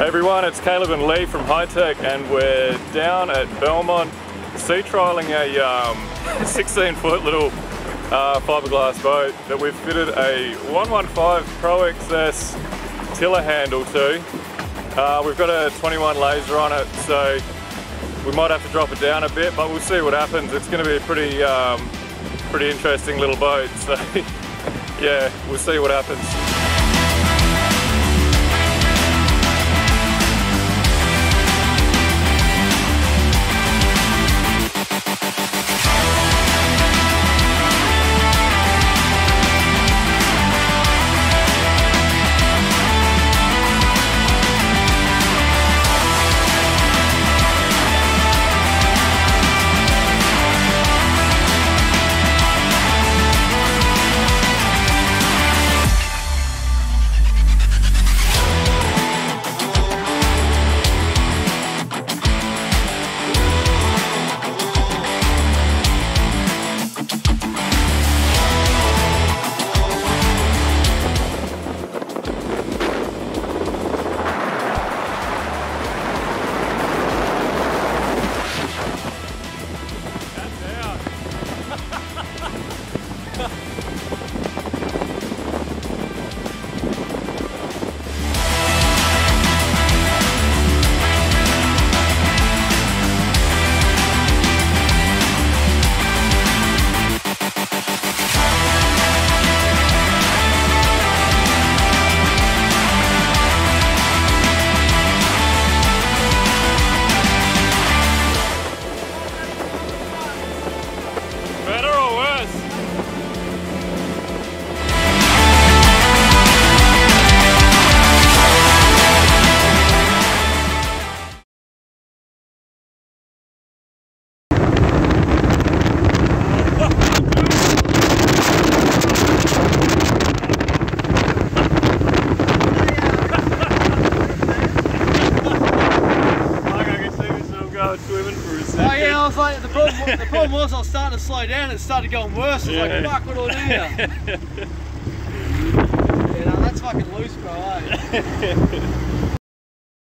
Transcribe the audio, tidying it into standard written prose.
Hey everyone, it's Caleb and Lee from Hitech, and we're down at Belmont sea trialing a 16-foot little fiberglass boat that we've fitted a 115 Pro XS tiller handle to. We've got a 21 Lazer on it, so we might have to drop it down a bit, but we'll see what happens. It's going to be a pretty interesting little boat, so yeah, we'll see what happens. The problem was I was starting to slow down and it started going worse. I was like, fuck, what do I do now? Yeah, no, that's fucking loose, bro, eh?